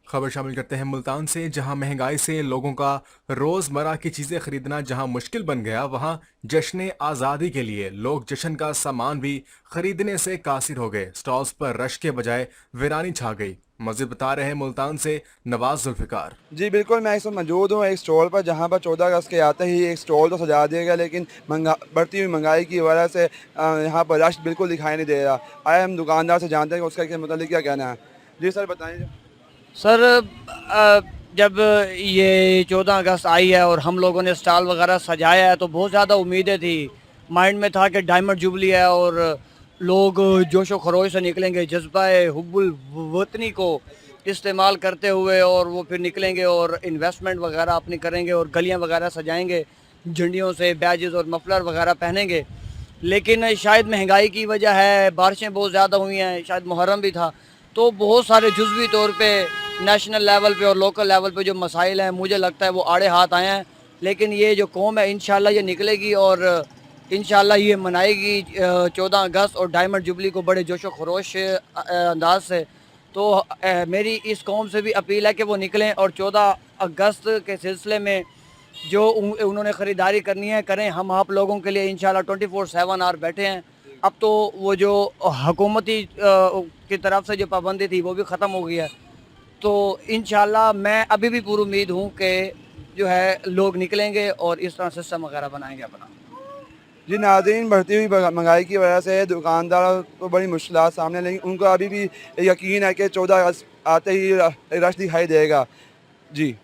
खबर शामिल करते हैं मुल्तान से, जहां महंगाई से लोगों का रोजमर्रा की चीजें खरीदना जहां मुश्किल बन गया, वहां जश्न आजादी के लिए लोग जश्न का सामान भी खरीदने से कासिर हो गए। स्टॉल्स पर रश के बजाय वीरानी छा गई। मजीद बता रहे हैं मुल्तान से नवाज जुल्फिकार। जी बिल्कुल, मैं इस वक्त मौजूद हूँ एक स्टॉल पर, जहाँ पर 14 अगस्त के आते ही एक स्टॉल तो सजा दिया गया, लेकिन बढ़ती हुई महंगाई की वजह से यहाँ पर रश बिल्कुल दिखाई नहीं दे रहा। आए हम दुकानदार से जानते हैं कि उसका के मतलब क्या कहना है। जी सर बताइए। सर जब ये 14 अगस्त आई है और हम लोगों ने स्टॉल वगैरह सजाया है तो बहुत ज़्यादा उम्मीदें थी। माइंड में था कि डायमंड जुबली है और लोग जोशो खरोश से निकलेंगे, जज्बा हुब्बुल वतनी को इस्तेमाल करते हुए, और वो फिर निकलेंगे और इन्वेस्टमेंट वगैरह अपनी करेंगे और गलियां वगैरह सजाएंगे झंडियों से, बैजेस और मफलर वगैरह पहनेंगे। लेकिन शायद महंगाई की वजह है, बारिशें बहुत ज़्यादा हुई हैं, शायद मुहर्रम भी था, तो बहुत सारे जुज़वी तौर पे नेशनल लेवल पे और लोकल लेवल पे जो मसाइल हैं मुझे लगता है वो आड़े हाथ आए हैं। लेकिन ये जो कौम है इंशाल्लाह ये निकलेगी और इंशाल्लाह ये मनाएगी 14 अगस्त और डायमंड जुबली को बड़े जोशो खरोश अंदाज से। तो मेरी इस कौम से भी अपील है कि वो निकलें और 14 अगस्त के सिलसिले में जो उन्होंने ख़रीदारी करनी है करें। हम आप लोगों के लिए इंशाल्लाह 24/7 आवर बैठे हैं। अब तो वो जो हुकूमती की तरफ से जो पाबंदी थी वो भी ख़त्म हो गई है। तो इंशाल्लाह मैं अभी भी पूरी उम्मीद हूँ कि जो है लोग निकलेंगे और इस तरह सिस्टम वगैरह बनाएंगे अपना। जी नाज़रीन, बढ़ती हुई महंगाई की वजह से दुकानदार को बड़ी मुश्किलात सामने, लेकिन उनको अभी भी यकीन है कि 14 अगस्त आते ही रश दिखाई देगा। जी।